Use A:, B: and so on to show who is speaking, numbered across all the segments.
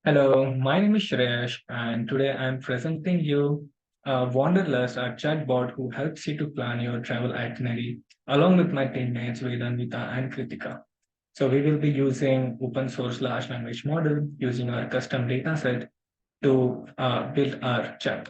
A: Hello, my name is Shreyash, and today I'm presenting you Wanderlust, a chatbot who helps you to plan your travel itinerary, along with my teammates Vedanvita and Kritika. So we will be using open source large language model using our custom data set to build our chat.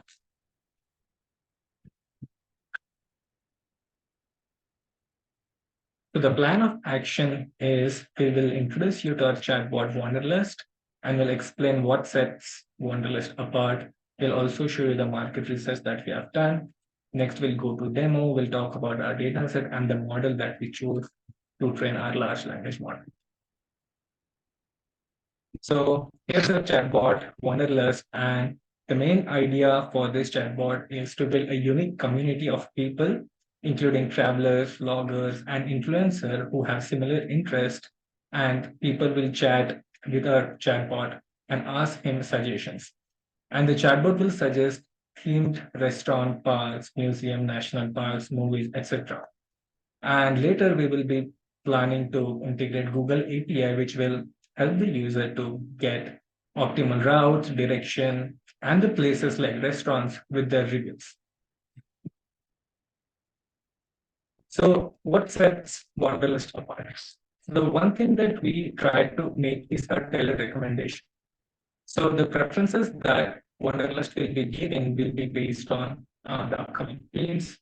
A: So the plan of action is we will introduce you to our chatbot Wanderlust and we'll explain what sets Wanderlust apart. We'll also show you the market research that we have done. Next, we'll go to demo. We'll talk about our data set and the model that we choose to train our large language model. So here's a chatbot, Wanderlust, and the main idea for this chatbot is to build a unique community of people, including travelers, vloggers, and influencers who have similar interests. And people will chat with our chatbot and ask him suggestions. And the chatbot will suggest themed restaurant, parks, museum, national parks, movies, etc. And later we will be planning to integrate Google API, which will help the user to get optimal routes, direction, and the places like restaurants with their reviews. So what sets Wanderlust apart? The one thing that we try to make is a tailored recommendation. So the preferences that Wanderlust will be giving will be based on the upcoming themes,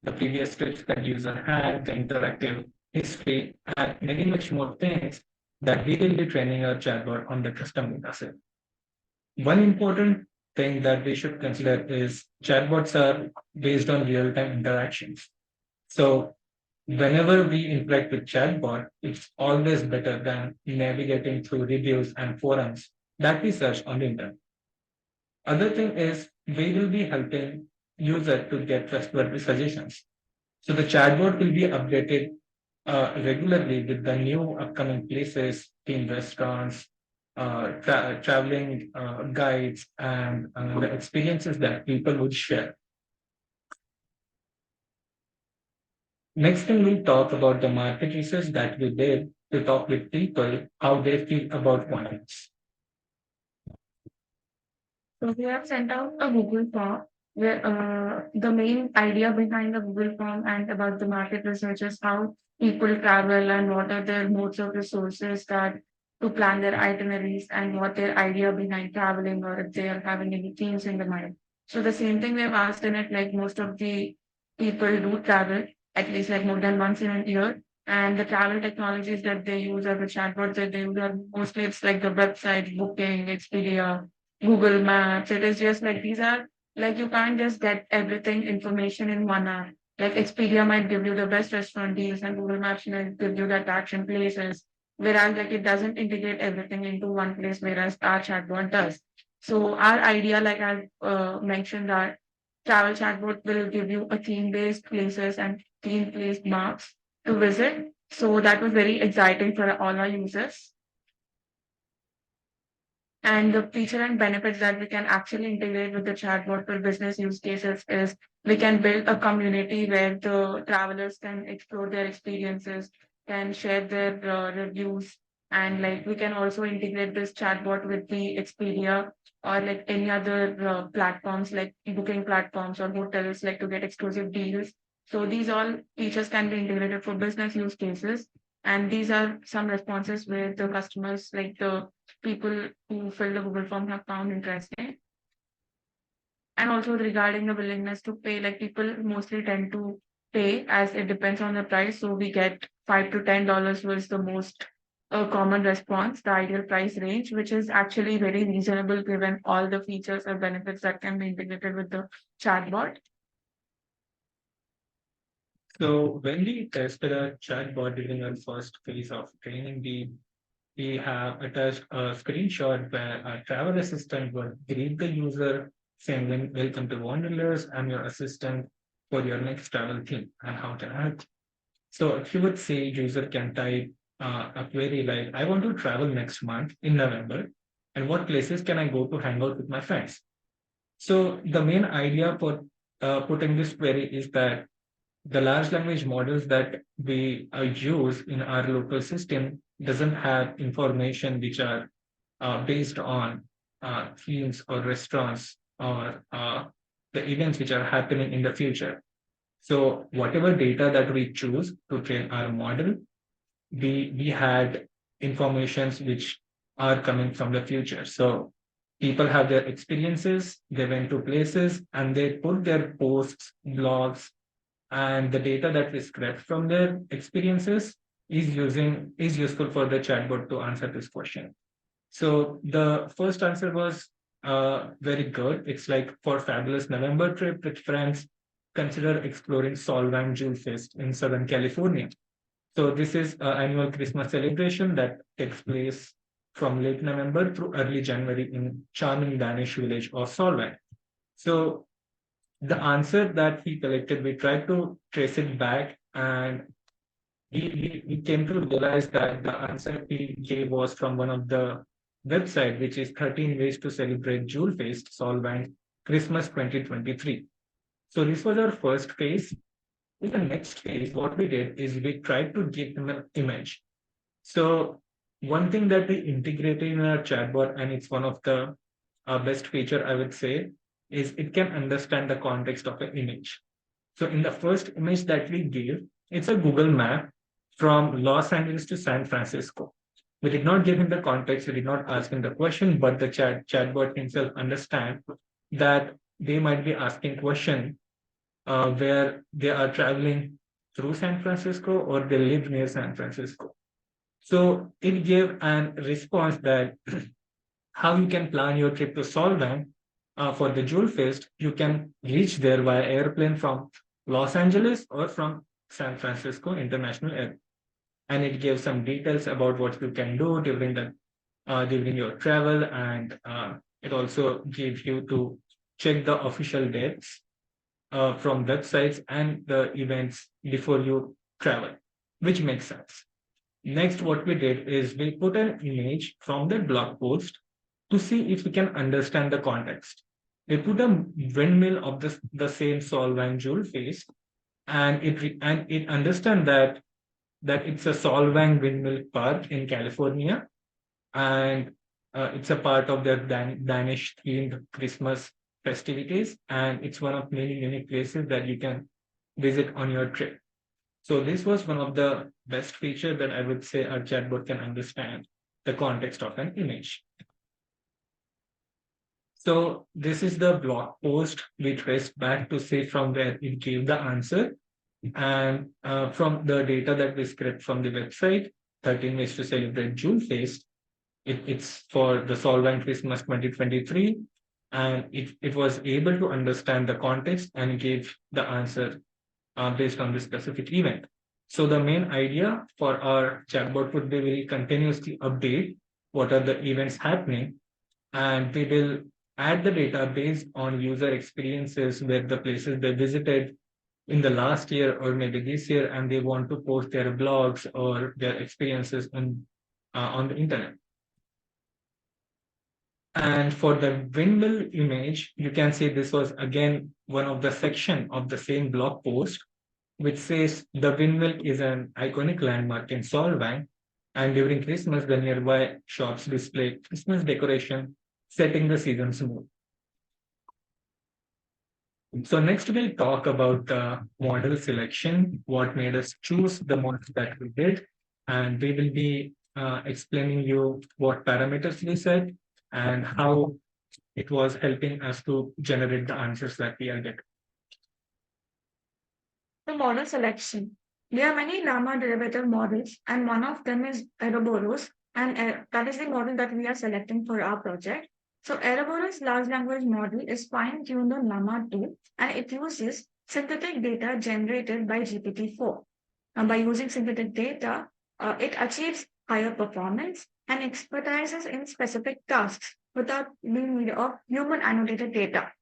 A: the previous trips that user had, the interactive history, and many much more things that we will be training our chatbot on the custom data set. One important thing that we should consider is chatbots are based on real-time interactions. So whenever we interact with chatbot, it's always better than navigating through reviews and forums that we search on the internet. Other thing is we will be helping user to get trustworthy suggestions. So the chatbot will be updated regularly with the new upcoming places, themed restaurants, traveling guides, and the experiences that people would share. Next thing we'll talk about the market research that we did to talk with people how they feel about wines.
B: So we have sent out a Google form where the main idea behind the Google form and about the market research is how people travel and what are their modes of resources that to plan their itineraries and what their idea behind traveling or if they are having any themes in the mind. So the same thing we have asked in it, like most of the people do travel at least like more than once in a year. And the travel technologies that they use or the chatbots that they use are mostly it's like the website, Booking, Expedia, Google Maps. It is just like these are like you can't just get everything information in one app. Like Expedia might give you the best restaurant deals and Google Maps might give you the attraction places. Whereas like it doesn't integrate everything into one place, whereas our chatbot does. So our idea, like I mentioned that travel chatbot will give you a theme-based places and theme-based maps to visit. So that was very exciting for all our users. And the feature and benefits that we can actually integrate with the chatbot for business use cases is we can build a community where the travelers can explore their experiences, can share their reviews, and like we can also integrate this chatbot with the Expedia or like any other platforms like booking platforms or hotels like to get exclusive deals. So these all features can be integrated for business use cases. And these are some responses where the customers, like the people who fill the Google form have found interesting. And also regarding the willingness to pay, like people mostly tend to pay as it depends on the price. So we get $5 to $10 was the most common response, the ideal price range, which is actually very reasonable given all the features or benefits that can be integrated with the chatbot.
A: So when we tested a chatbot during our first phase of training, we have attached a screenshot where a travel assistant will greet the user saying, "Welcome to Wanderlust. I'm your assistant for your next travel theme and how can I help?" So if you would say user can type a query like, "I want to travel next month in November, and what places can I go to hang out with my friends?" So the main idea for putting this query is that the large language models that we use in our local system doesn't have information which are based on themes or restaurants or the events which are happening in the future. So whatever data that we choose to train our model, we had informations which are coming from the future. So people have their experiences, they went to places and they put their posts, blogs, and the data that we scrape from their experiences is useful for the chatbot to answer this question. So the first answer was very good. It's like for fabulous November trip with friends, consider exploring Solvang Jewel Fest in Southern California. So this is an annual Christmas celebration that takes place from late November through early January in charming Danish village of Solvang. So the answer that he collected, we tried to trace it back, and we came to realize that the answer he gave was from one of the website, which is 13 Ways to Celebrate Jewel Feast Solvang Christmas 2023. So this was our first phase. In the next phase, what we did is we tried to give him an image. So one thing that we integrated in our chatbot, and it's one of the best feature I would say, is it can understand the context of an image. So in the first image that we gave, it's a Google map from Los Angeles to San Francisco. We did not give him the context, we did not ask him the question, but the chatbot himself understand that they might be asking question where they are traveling through San Francisco or they live near San Francisco. So it gave an response that how you can plan your trip to Solvang for the Jewel Fest. You can reach there via airplane from Los Angeles or from San Francisco International Airport. And it gives some details about what you can do during your travel, and it also gives you to check the official dates from websites and the events before you travel, which makes sense. Next, what we did is we put an image from the blog post to see if we can understand the context. We put a windmill of the same Solvang jewel face, and it understand that it's a Solvang windmill park in California, and it's a part of their Danish themed Christmas festivities, and it's one of many places that you can visit on your trip. So this was one of the best feature that I would say our chatbot can understand the context of an image. So this is the blog post we traced back to see from where it gave the answer. And from the data that we scraped from the website, 13 Ways to Celebrate June Feast, it's for the Solvang Christmas 2023. And it was able to understand the context and gave the answer based on the specific event. So the main idea for our chatbot would be we continuously update what are the events happening, and we will add the data based on user experiences where the places they visited in the last year or maybe this year, and they want to post their blogs or their experiences on the internet. And for the windmill image, you can see this was again one of the section of the same blog post, which says the windmill is an iconic landmark in Solvang, and during Christmas, the nearby shops display Christmas decoration, setting the season's mood. So next we'll talk about the model selection, what made us choose the model that we did, and we will be explaining you what parameters we set and how it was helping us to generate the answers that we are getting.
B: The model selection. There are many Llama derivative models, and one of them is Ouroboros, and that is the model that we are selecting for our project. So Ouroboros large language model is fine-tuned on Llama 2, and it uses synthetic data generated by GPT-4. And by using synthetic data, it achieves higher performance and expertises in specific tasks without being need of human annotated data.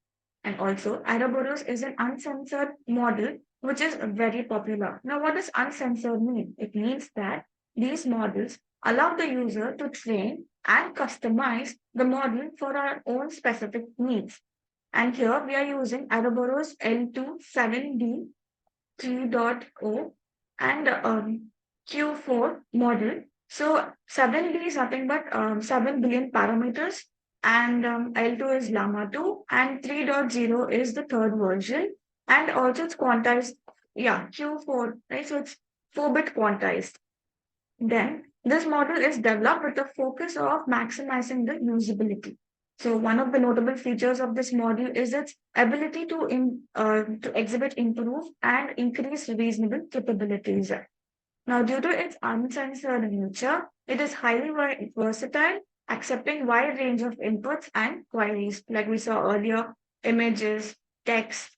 B: And also, Ouroboros is an uncensored model which is very popular. Now, what does uncensored mean? It means that these models allow the user to train and customize the model for our own specific needs. And here we are using Ouroboros L27D 3.0 and Q4 model. So 7B is nothing but 7 billion parameters, and L2 is Llama 2, and 3.0 is the third version, and also it's quantized, yeah, Q4, right? So it's 4-bit quantized. Then this model is developed with the focus of maximizing the usability. So one of the notable features of this model is its ability to exhibit, improve, and increase reasonable capabilities. Now, due to its uncensored nature, it is highly versatile, accepting wide range of inputs and queries, like we saw earlier, images, text,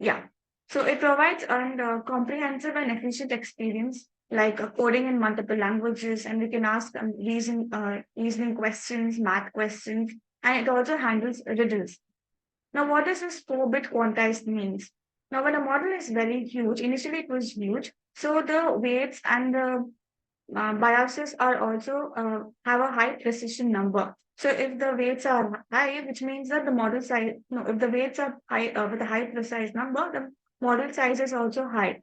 B: yeah. So it provides a comprehensive and efficient experience, like coding in multiple languages, and we can ask reasoning questions, math questions, and it also handles riddles. Now, what does this 4-bit quantized means? Now, when a model is very huge, initially it was huge, so the weights and the biases are also have a high precision number. So if the weights are high, which means that the model size, no, if the weights are high with a high precise number, the model size is also high.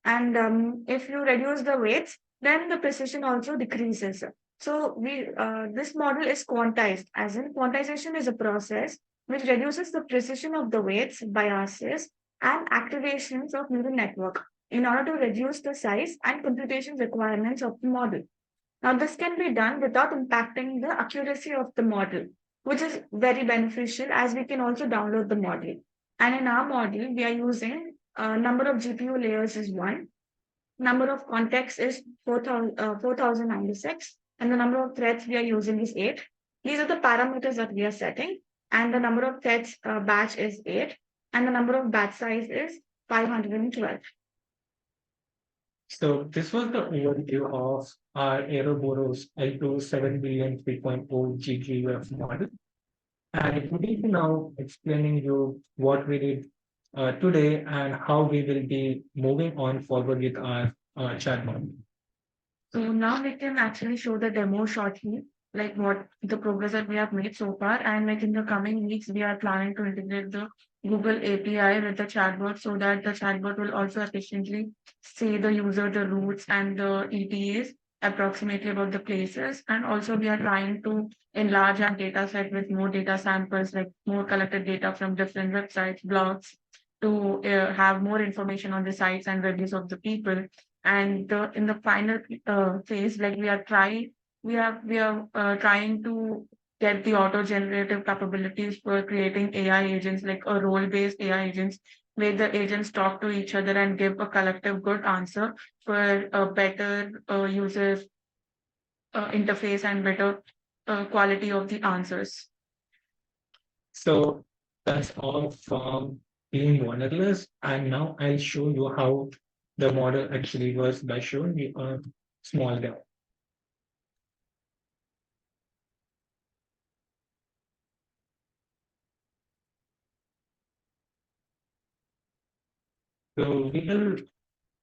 B: And if you reduce the weights, then the precision also decreases. So we this model is quantized, as in quantization is a process which reduces the precision of the weights, biases, and activations of neural network in order to reduce the size and computation requirements of the model. Now, this can be done without impacting the accuracy of the model, which is very beneficial as we can also download the model. And in our model, we are using number of GPU layers is 1, number of contexts is 4096, and the number of threads we are using is 8. These are the parameters that we are setting, and the number of threads batch is 8, and the number of batch size is 512.
A: So this was the overview of our Aeroboros L2 7 billion 3.0 GGUF model. And it will be now explaining you what we did today and how we will be moving on forward with our chatbot.
B: So now we can actually show the demo shortly, like what the progress that we have made so far. And like in the coming weeks, we are planning to integrate the Google API with the chatbot so that the chatbot will also efficiently say the user the routes and the ETAs approximately about the places. And also we are trying to enlarge our data set with more data samples, like more collected data from different websites, blogs, to have more information on the sites and reviews of the people. And in the final phase, like we are trying to get the auto generative capabilities for creating AI agents, like a role based AI agents, where the agents talk to each other and give a collective good answer for a better user interface and better quality of the answers.
A: So that's all from being Wanderlust. And now I'll show you how the model actually works by showing you a small demo. So we will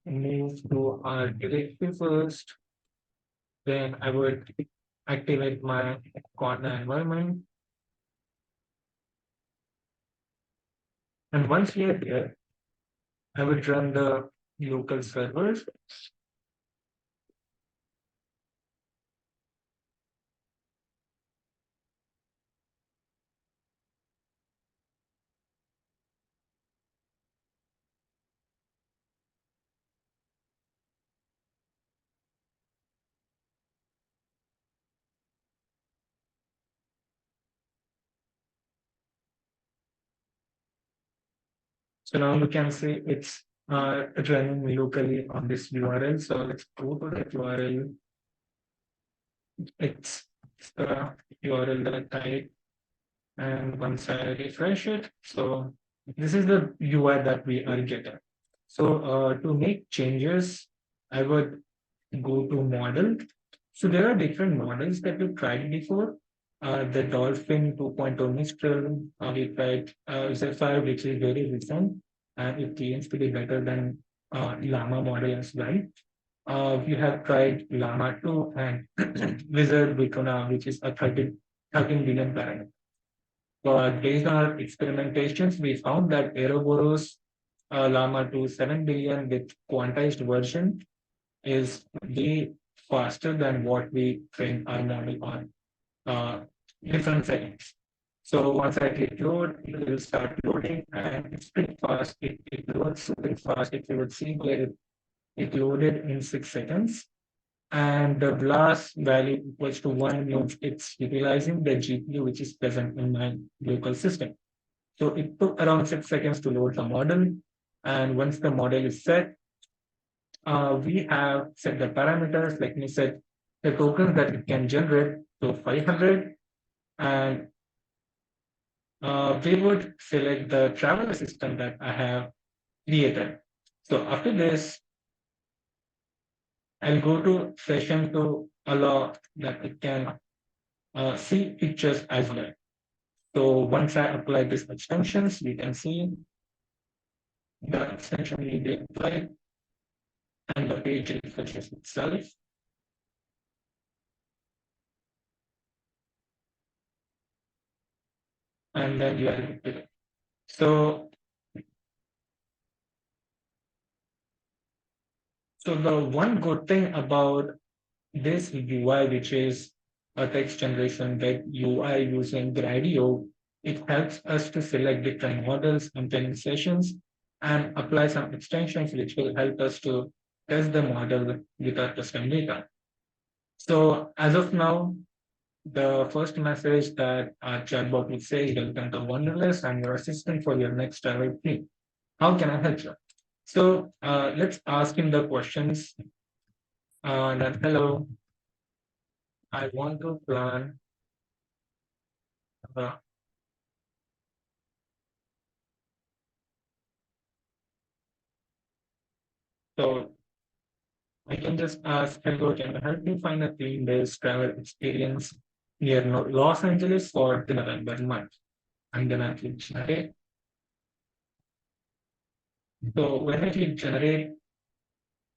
A: move to our directory first. Then I would activate my corner environment. And once we are here, I would run the local servers. So now you can see it's running locally on this URL. So let's go to that URL. It's the URL that I type. And once I refresh it, so this is the UI that we are getting. So to make changes, I would go to model. So there are different models that we tried before. The Dolphin 2.0 Mistral, we tried Zephyr, which is very recent, and it claims to be better than Llama model as well. We have tried Llama 2 and Wizard Vicona, which is a 13 billion parameter. But based on our experimentations, we found that Aeroboros Llama 2 7 billion with quantized version is the faster than what we train our model on uh, different settings. So once I click load, it will start loading and it's pretty fast. It loads super fast. If you would see where it loaded in 6 seconds and the blast value equals to 1 means it's utilizing the GPU which is present in my local system. So it took around 6 seconds to load the model. And once the model is set, we have set the parameters, like we said, the tokens that it can generate to 500. And we would select the travel assistant that I have created. So after this, I'll go to session to allow that it can see pictures as well. So once I apply these extensions, we can see the extension will be applied and the page refreshes itself. And then you are able to. So, so the one good thing about this UI, which is a text generation that UI using Gradio, it helps us to select different models and training sessions and apply some extensions which will help us to test the model with our custom data. So as of now, the first message that our chatbot will say, welcome to Wanderlust, I'm your assistant for your next travel trip. How can I help you? So let's ask him the questions. That hello, I want to plan. Uh, so I can just ask, hello, can you help me find a theme-based travel experience near Los Angeles for the November month? I'm gonna click generate. So when I click generate,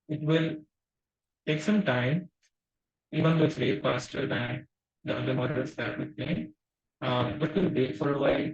A: it will take some time, even though it's way faster than the other models that we train. But we'll wait for a while.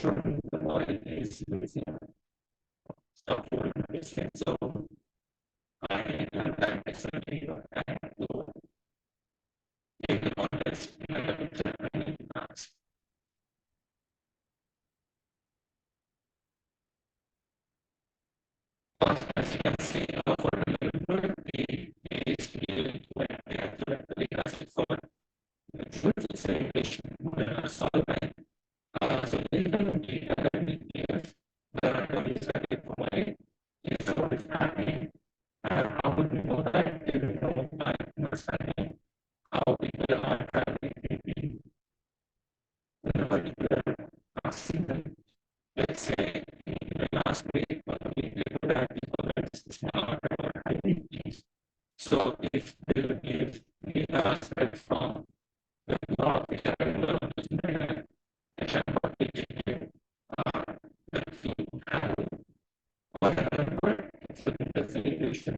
A: From the model is using stuff for investing. So I am that personally with the simulation we are solving. So based on the data that we give, the values that we provide, is what is happening. And how would we know that? We will know by understanding how people are traveling between the particular season. Let's say in the last week or the week before that, people were smart about activities. So if they would give data aspect from the law which are available on the internet, which are not digital, uh, the field handle or another word, it's the solution,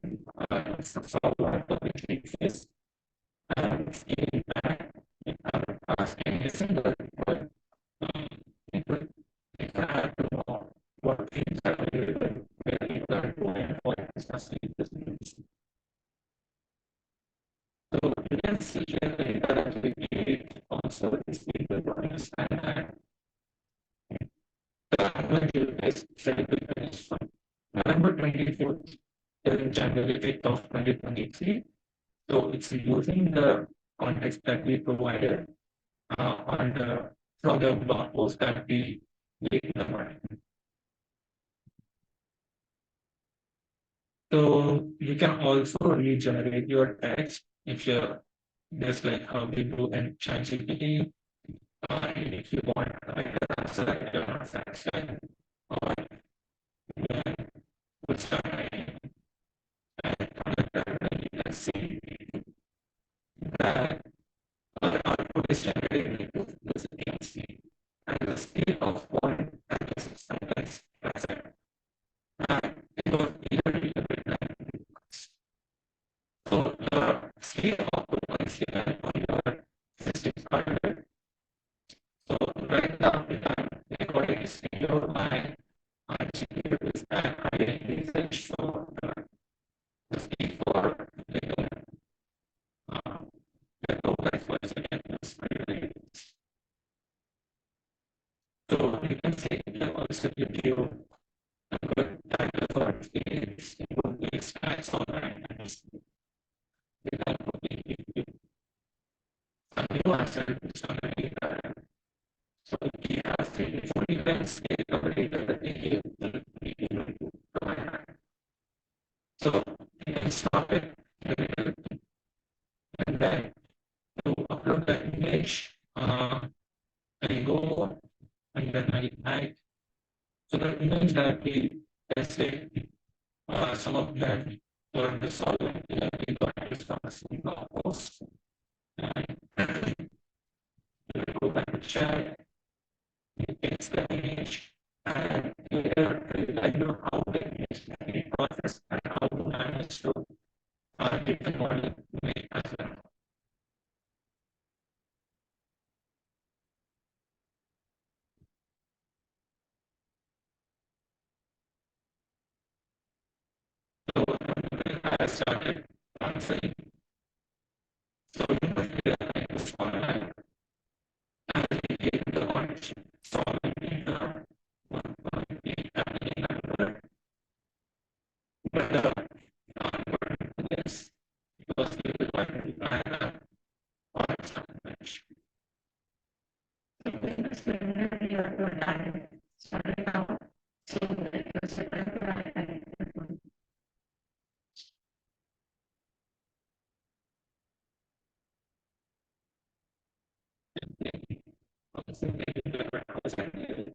A: it's a solver for which we face and scaling back in our asking a single input, input, if I have to know what things are available, where people are going, and what is necessary this means. So you can see here the data that we create also is able to understand that the annual due is scheduled to finish from November 24th till January 5th of 2023. So it's using the context that we provided on the from the blog post that we made in the morning. So you can also regenerate your text if you're just like how we do in ChatGPT. If you want like an answer that you're not satisfied, or put something and you can see that the output is generated with this agency and the scale of one and the sometimes present. And it was either delivered like so the scale of the one scale on your system hardware. So right now the time recording is in your mind and CPU is that I research so the speed for uh, the token for second is really so you can say you also give you a good title for experience it would be stats online and that would be some new answer to some data. So we have 3 to 4 events data data that we give the able to provide. So you can stop it and then to upload the image I go and then I type. So the image that we tested, some of them were the solvent that we got is from a single post. And we go back to chat, it takes the image, and later I know how the image can be processed and how to manage to get the model made as well. So when I started answering, so you must realize this online as we get the connection, solving the 1.8 family number, but the yes, because we will identify the parts of the mesh. So when the similarity of the dynamic started out, so it was a temporary and also maybe the representative.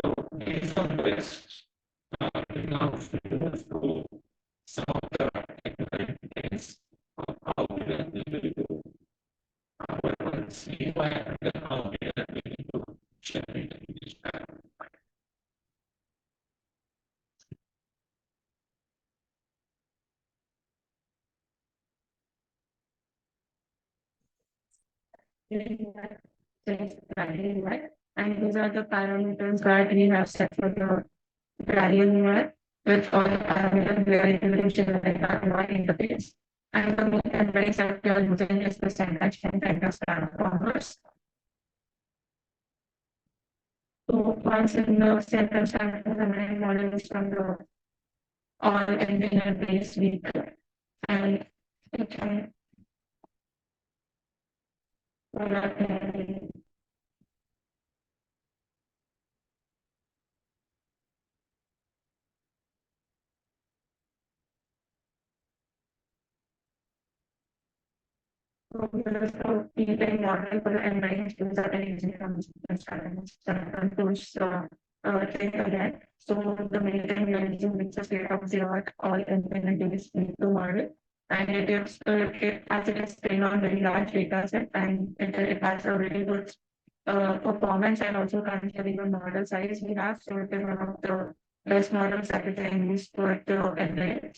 A: So based on this, we now move to some of the technical details of how we are able to see why and how we are able to generate image pattern.
B: Right? And these are the parameters that we have set for the gradient UI with all the parameters we are able to generate that UI interface. And the main embrace that we are using is the sentence and the transformers. So once in the sentence and the main model is from the all engineer based vehicle and it can detailed model for the environment tools that are using from tools train again. So the main thing we are using which is state of the art all independent is to model. And it is it as it is trained on very large data set and it has a really good performance and also considering the model size we have. So it is one of the best models that we can use for the embedded.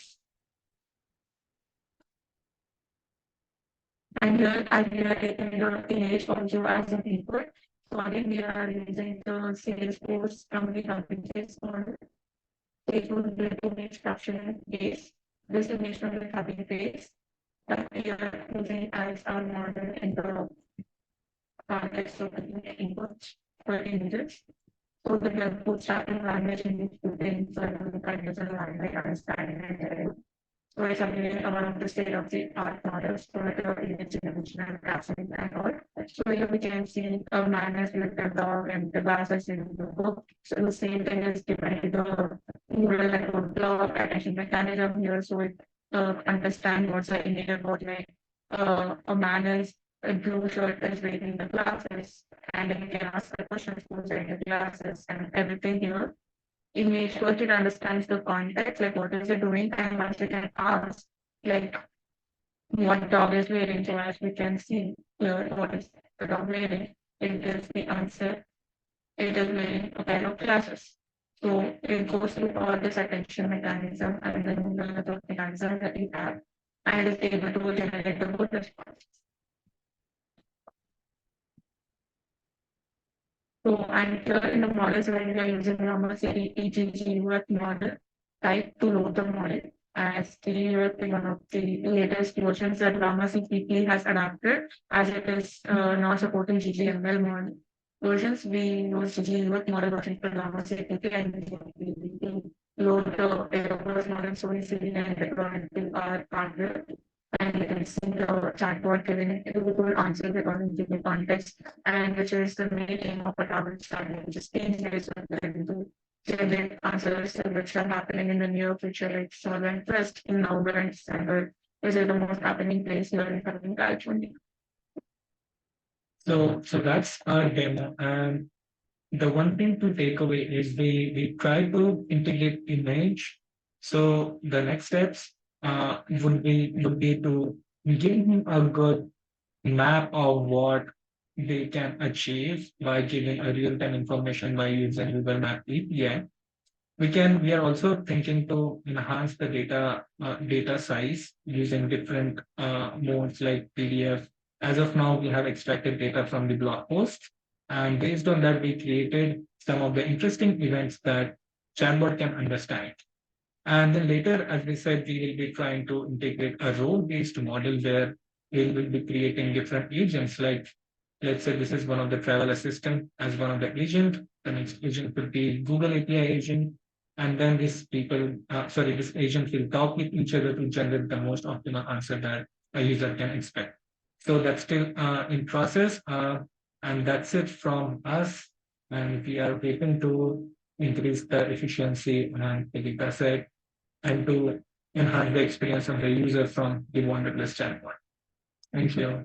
B: And here I we are taking the image also as an input. So again, we are using the Salesforce company packages or Salesforce built image caption base. This image from the copy base that we are using as our model in the context of the inputs for images. So the inputs are in language in which you can the language understanding and so it's something around the state of the art models for the image dimensional graphics and all. So here we can see a man has looked at dog and the glass is in the book. So the same thing is divided the neural network block attention mechanism here. So it understand what's the indicator about like a man is a blue shirt is wearing the glasses and then you can ask the questions who's wearing the glasses and everything here image first it understands the context, like what is it doing, and once it can ask, like what dog is wearing, so as we can see here what is the dog wearing, it gives the answer, it is wearing a pair of glasses. So it goes through all this attention mechanism and then the mechanism that we have, and is able to generate the good response. So, and here in the models where we are using Rama City EGGUF model type to load the model as GGUF is one of the latest versions that Rama CPP has adapted as it is now supporting GGML model versions. We use GGUF model version for Rama CPP and we load the Aeropress model so easily and deploy it to our hardware and you can see the chatbot giving good answers according to the context, and which is the main aim of a tablet study, which is based on to generate answers which are happening in the near future, like solvent test in November and December, which is the most happening place here in California.
A: So that's our demo. And the one thing to take away is we try to integrate image. So the next steps would be to give him a good map of what they can achieve by giving a real-time information by using Google Map API. We are also thinking to enhance the data size using different modes like PDF. As of now, we have extracted data from the blog post, and based on that, we created some of the interesting events that chatbot can understand. And then later, as we said, we will be trying to integrate a role-based model where we will be creating different agents. Like, let's say this is one of the travel assistant as one of the agent. The next agent could be Google API agent. And then this agent will talk with each other to generate the most optimal answer that a user can expect. So that's still in process. And that's it from us. And we are hoping to increase the efficiency and the data set and to enhance the experience of the user from the Wanderlust chatbot. Thank you.